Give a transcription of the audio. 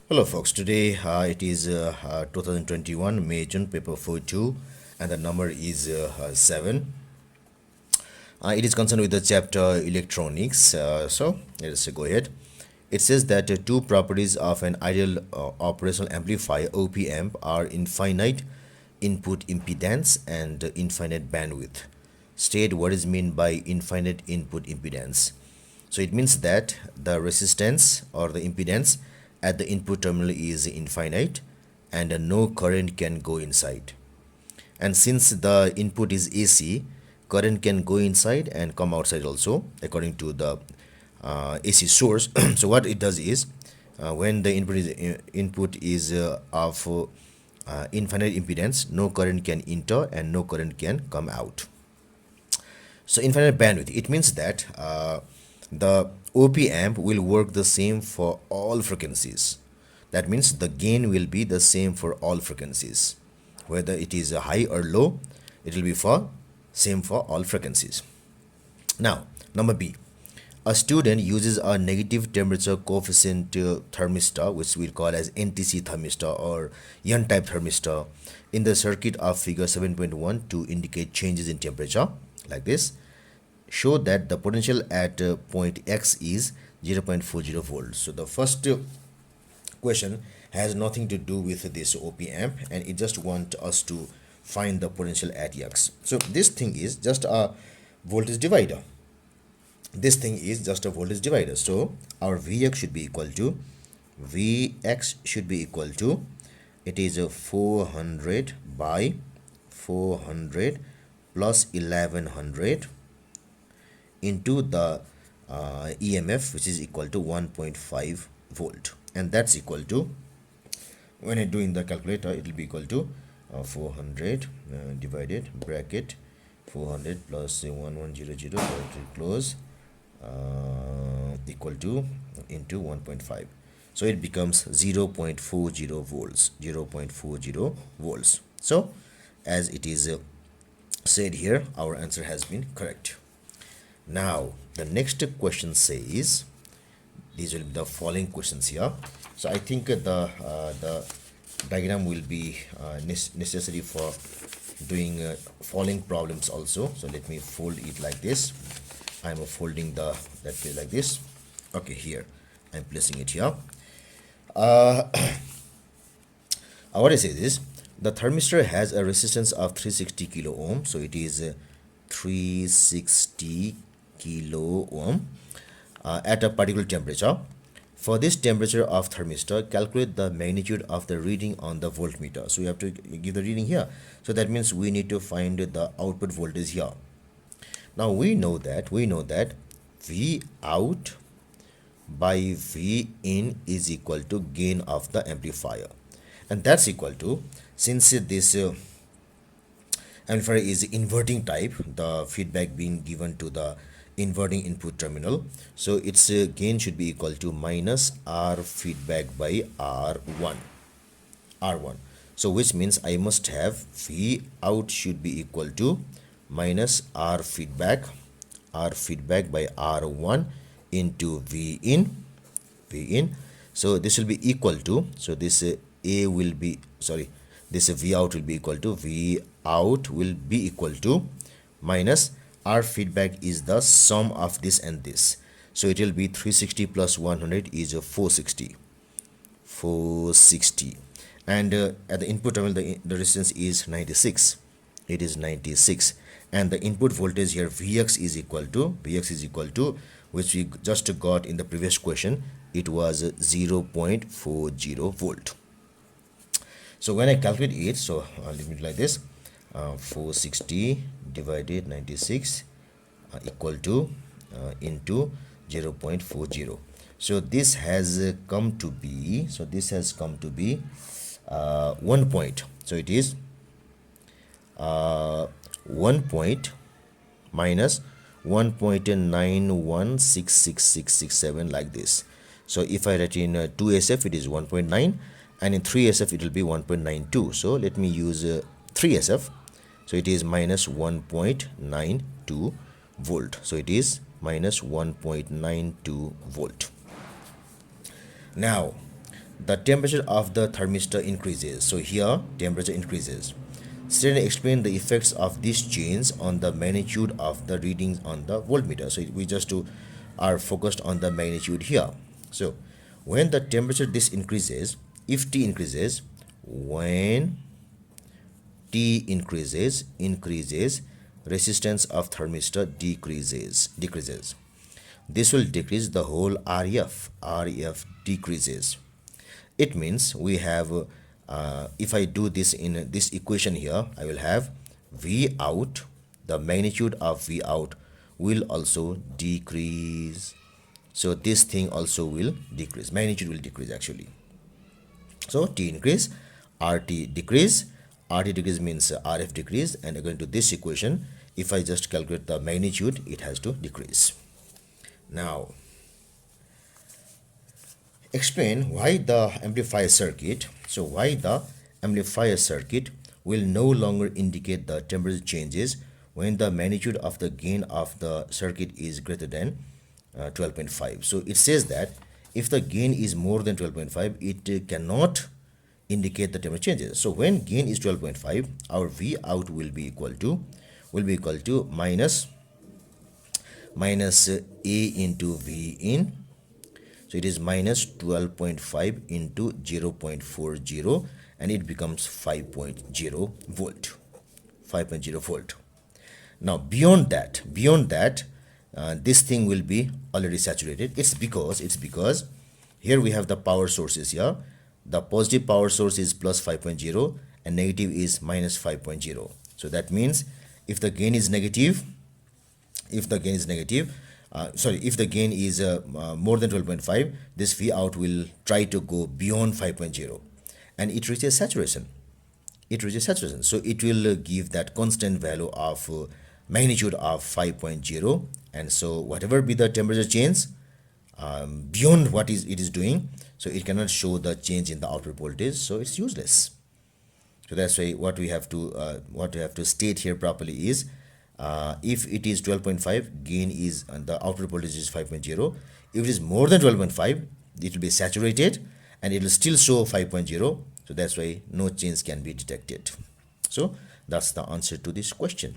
Hello folks, today it is 2021 May June paper 42 and the number is 7. It is concerned with the chapter electronics, so let us go ahead. It says that two properties of an ideal operational amplifier op amp are infinite input impedance and infinite bandwidth. State what is meant by infinite input impedance. So it means that the resistance or the impedance at the input terminal is infinite and no current can go inside. And since the input is AC, current can go inside and come outside also according to the AC source. So what it does is when the input is of infinite impedance, no current can enter and no current can come out. So infinite bandwidth, it means that the op amp will work the same for all frequencies. That means the gain will be the same for all frequencies, whether it is high or low, it will be for same for all frequencies. Now number B, a student uses a negative temperature coefficient thermistor, which we'll call as NTC thermistor or N-type thermistor, in the circuit of figure 7.1 to indicate changes in temperature like this. Show that the potential at point X is 0.40 volts. So the first question has nothing to do with this op amp, and it just wants us to find the potential at X. So this thing is just a voltage divider. This thing is just a voltage divider. So our Vx should be equal to it is a 400 by 400 plus 1100 into the EMF, which is equal to 1.5 volt, and that's equal to, when I do in the calculator, it will be equal to 400 divided bracket 400 plus 1100 bracket close equal to into 1.5. So it becomes 0.40 volts, 0.40 volts. So as it is said here, our answer has been correct. Now the next question says, these will be the following questions here. So I think the diagram will be necessary for doing following problems also. So let me fold it like this. I'm folding that way like this. Okay, here I'm placing it here. What I say is, the thermistor has a resistance of 360 kilo ohm, so it is 360 kilo ohm at a particular temperature. For this temperature of thermistor, calculate the magnitude of the reading on the voltmeter. So we have to give the reading here. So that means we need to find the output voltage here. Now we know that V out by V in is equal to gain of the amplifier, and that's equal to, since this amplifier is inverting type, the feedback being given to the inverting input terminal, so its gain should be equal to minus R feedback by R1. So which means I must have V out should be equal to minus R feedback by R1 into V in. So this will be equal to, so this V out will be equal to minus R feedback is the sum of this and this. So it will be 360 plus 100 is 460. And at the input terminal, the resistance is 96. It is 96. And the input voltage here Vx is equal to, which we just got in the previous question, it was 0.40 volt. So when I calculate it, so I'll leave it like this, 460 divided 96 equal to into 0.40. So this has come to be, 1 point. So it is 1 point minus 1.91666667 like this. So if I write in 2SF, it is 1.9, and in 3SF it will be 1.92. So let me use 3SF. So it is minus 1.92 volt. So it is minus 1.92 volt. Now the temperature of the thermistor increases. So here temperature increases. Student explain the effects of this change on the magnitude of the readings on the voltmeter. So we just are focused on the magnitude here. So when the temperature this increases, if T increases, when T increases, resistance of thermistor decreases. This will decrease the whole RF decreases. It means we have, if I do this in this equation here, I will have V out, the magnitude of V out will also decrease. So this thing also will decrease, magnitude will decrease actually. So T increase, RT decrease. RT decrease means RF decrease, and according to this equation, if I just calculate the magnitude, it has to decrease. Now, explain why the amplifier circuit, so why the amplifier circuit will no longer indicate the temperature changes when the magnitude of the gain of the circuit is greater than 12.5. So it says that if the gain is more than 12.5, it cannot indicate the temperature changes. So when gain is 12.5, our V out will be equal to minus A into V in. So it is minus 12.5 into 0.40, and it becomes 5.0 volt. 5.0 volt. Now beyond that, this thing will be already saturated. It's because here we have the power sources here. The positive power source is plus 5.0 and negative is minus 5.0. So that means if the gain is negative, if the gain is more than 12.5, this V out will try to go beyond 5.0 and it reaches saturation. So it will give that constant value of magnitude of 5.0, and so whatever be the temperature change beyond what it is doing, so it cannot show the change in the output voltage, so it's useless. So that's why what we have to state here properly is if it is 12.5, gain is and the output voltage is 5.0. If it is more than 12.5, it will be saturated and it will still show 5.0. So that's why no change can be detected. So that's the answer to this question.